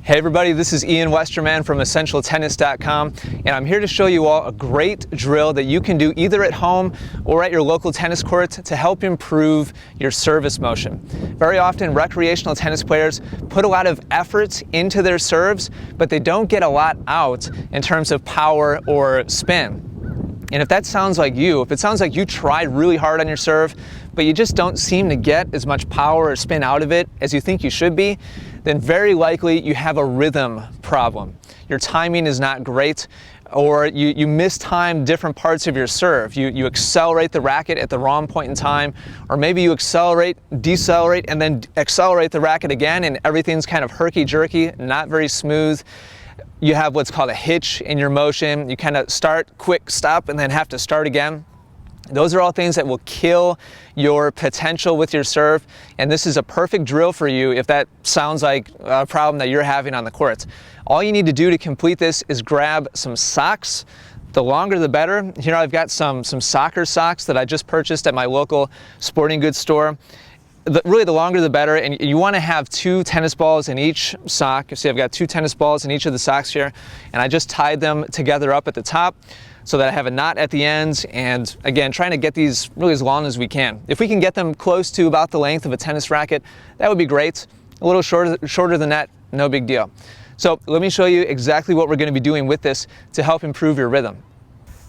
Hey everybody, this is Ian Westerman from EssentialTennis.com, and I'm here to show you all a great drill that you can do either at home or at your local tennis court to help improve your service motion. Very often recreational tennis players put a lot of effort into their serves, but they don't get a lot out in terms of power or spin. And if that sounds like you, if it sounds like you tried really hard on your serve, but you just don't seem to get as much power or spin out of it as you think you should be, then very likely you have a rhythm problem. Your timing is not great, or you mistime different parts of your serve. You accelerate the racket at the wrong point in time, or maybe you accelerate, decelerate, and then accelerate the racket again, and everything's kind of herky-jerky, not very smooth. You have what's called a hitch in your motion. You kind of start, quick, stop, and then have to start again. Those are all things that will kill your potential with your serve, and this is a perfect drill for you if that sounds like a problem that you're having on the court. All you need to do to complete this is grab some socks. The longer the better. Here I've got some soccer socks that I just purchased at my local sporting goods store. Really, the longer the better, and you want to have 2 tennis balls in each sock. You see I've got 2 tennis balls in each of the socks here, and I just tied them together up at the top so that I have a knot at the ends, and again, trying to get these really as long as we can. If we can get them close to about the length of a tennis racket, that would be great. A little shorter than that, no big deal. So let me show you exactly what we're going to be doing with this to help improve your rhythm.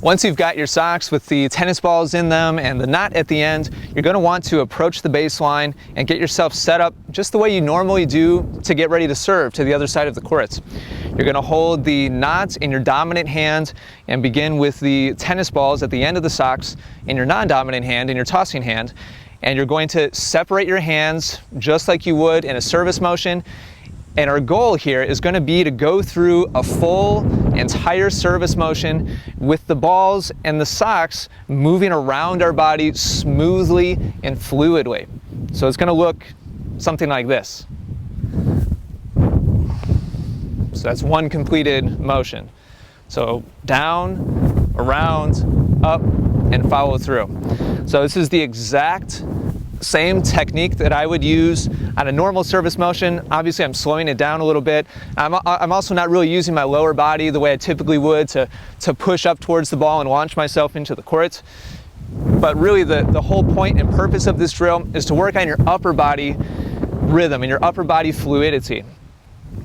Once you've got your socks with the tennis balls in them and the knot at the end, you're going to want to approach the baseline and get yourself set up just the way you normally do to get ready to serve to the other side of the court. You're going to hold the knot in your dominant hand and begin with the tennis balls at the end of the socks in your non-dominant hand, in your tossing hand. And you're going to separate your hands just like you would in a service motion. And our goal here is going to be to go through a full entire service motion with the balls and the socks moving around our body smoothly and fluidly. So it's going to look something like this. So that's one completed motion. So down, around, up, and follow through. So this is the exact same technique that I would use on a normal service motion. Obviously I'm slowing it down a little bit. I'm also not really using my lower body the way I typically would to push up towards the ball and launch myself into the court. But really the whole point and purpose of this drill is to work on your upper body rhythm and your upper body fluidity.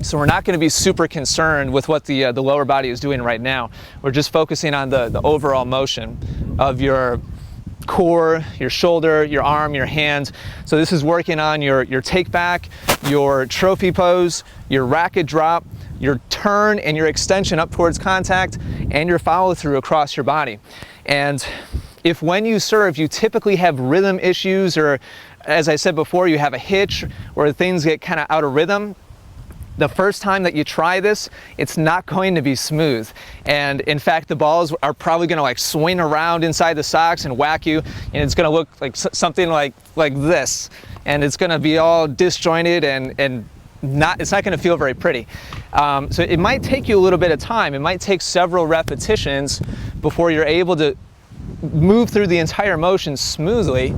So we're not going to be super concerned with what the lower body is doing right now. We're just focusing on the overall motion of your core, your shoulder, your arm, your hand. So this is working on your take back, your trophy pose, your racket drop, your turn and your extension up towards contact, and your follow through across your body. And if when you serve you typically have rhythm issues, or as I said before, you have a hitch or things get kind of out of rhythm, the first time that you try this, it's not going to be smooth. And in fact, the balls are probably going to like swing around inside the socks and whack you, and it's going to look like something like this. And it's going to be all disjointed and it's not going to feel very pretty. So it might take you a little bit of time. It might take several repetitions before you're able to move through the entire motion smoothly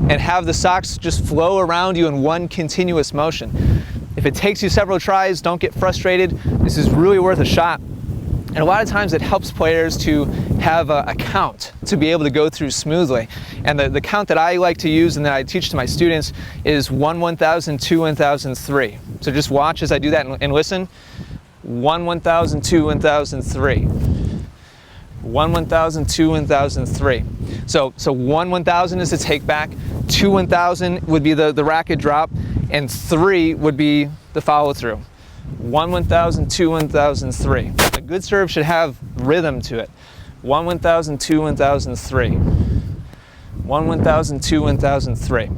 and have the socks just flow around you in one continuous motion. If it takes you several tries, don't get frustrated. This is really worth a shot. And a lot of times it helps players to have a count to be able to go through smoothly. And the count that I like to use and that I teach to my students is 1 1000, 2 1000, 3. So just watch as I do that and listen. 1 1000, 2 1000, 3. 1 1000, 2 1000, 3. So 1 1000 is the take back, 2 1000 would be the racket drop, and 3 would be the follow through. 1 1000, 2 1000, 3. A good serve should have rhythm to it. 1 1000, 2 1000, 3. 1 1000, 2 1000, 3.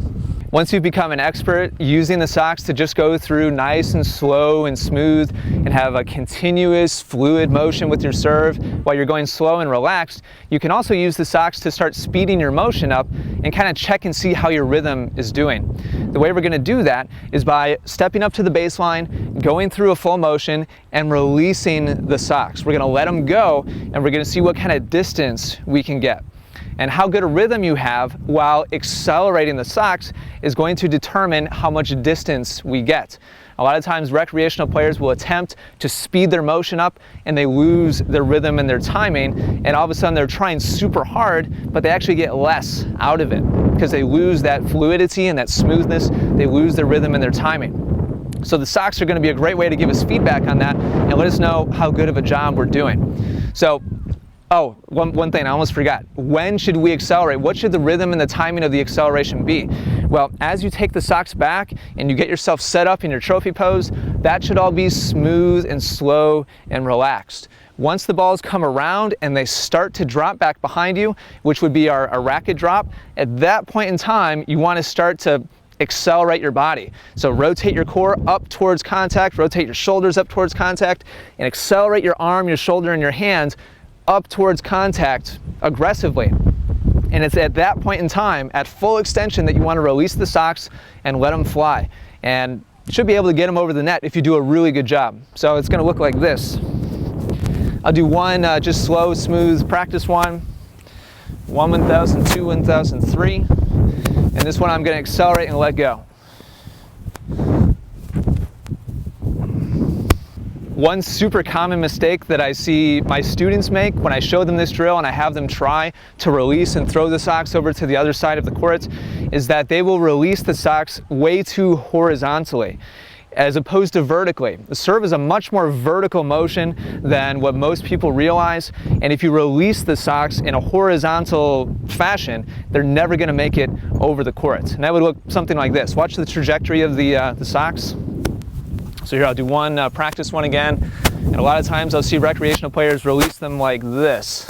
Once you've become an expert using the socks to just go through nice and slow and smooth and have a continuous fluid motion with your serve while you're going slow and relaxed, you can also use the socks to start speeding your motion up and kind of check and see how your rhythm is doing. The way we're going to do that is by stepping up to the baseline, going through a full motion, and releasing the socks. We're going to let them go, and we're going to see what kind of distance we can get. And how good a rhythm you have while accelerating the socks is going to determine how much distance we get. A lot of times recreational players will attempt to speed their motion up and they lose their rhythm and their timing, and all of a sudden they're trying super hard, but they actually get less out of it because they lose that fluidity and that smoothness. They lose their rhythm and their timing. So the socks are going to be a great way to give us feedback on that and let us know how good of a job we're doing. So, oh, one thing I almost forgot. When should we accelerate? What should the rhythm and the timing of the acceleration be? Well, as you take the socks back and you get yourself set up in your trophy pose, that should all be smooth and slow and relaxed. Once the balls come around and they start to drop back behind you, which would be our racket drop, at that point in time, you want to start to accelerate your body. So rotate your core up towards contact, rotate your shoulders up towards contact, and accelerate your arm, your shoulder, and your hands up towards contact aggressively. And it's at that point in time, at full extension, that you want to release the socks and let them fly. And you should be able to get them over the net if you do a really good job. So it's going to look like this. I'll do one just slow, smooth practice one. 1,000, 2, 1,000, 3. And this one I'm going to accelerate and let go. One super common mistake that I see my students make when I show them this drill and I have them try to release and throw the socks over to the other side of the court is that they will release the socks way too horizontally as opposed to vertically. The serve is a much more vertical motion than what most people realize, and if you release the socks in a horizontal fashion, they're never going to make it over the court. And that would look something like this. Watch the trajectory of the socks. So here I'll do one practice one again, and a lot of times I'll see recreational players release them like this.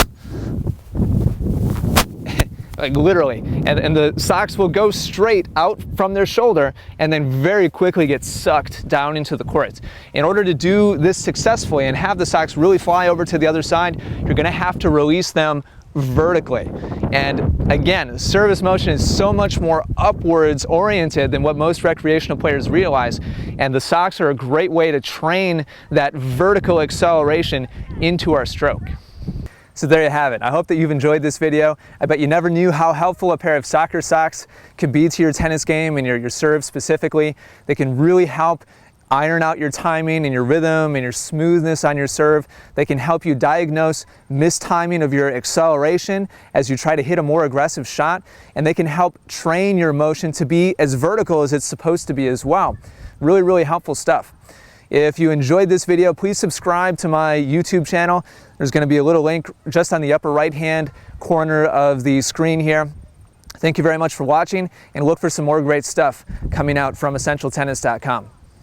Like literally, and the socks will go straight out from their shoulder and then very quickly get sucked down into the court. In order to do this successfully and have the socks really fly over to the other side, you're going to have to release them vertically. And again, the service motion is so much more upwards oriented than what most recreational players realize, and the socks are a great way to train that vertical acceleration into our stroke. So there you have it. I hope that you've enjoyed this video. I bet you never knew how helpful a pair of soccer socks could be to your tennis game and your serve specifically. They can really help iron out your timing and your rhythm and your smoothness on your serve. They can help you diagnose mistiming of your acceleration as you try to hit a more aggressive shot, and they can help train your motion to be as vertical as it's supposed to be as well. Really, really helpful stuff. If you enjoyed this video, please subscribe to my YouTube channel. There's going to be a little link just on the upper right-hand corner of the screen here. Thank you very much for watching, and look for some more great stuff coming out from EssentialTennis.com.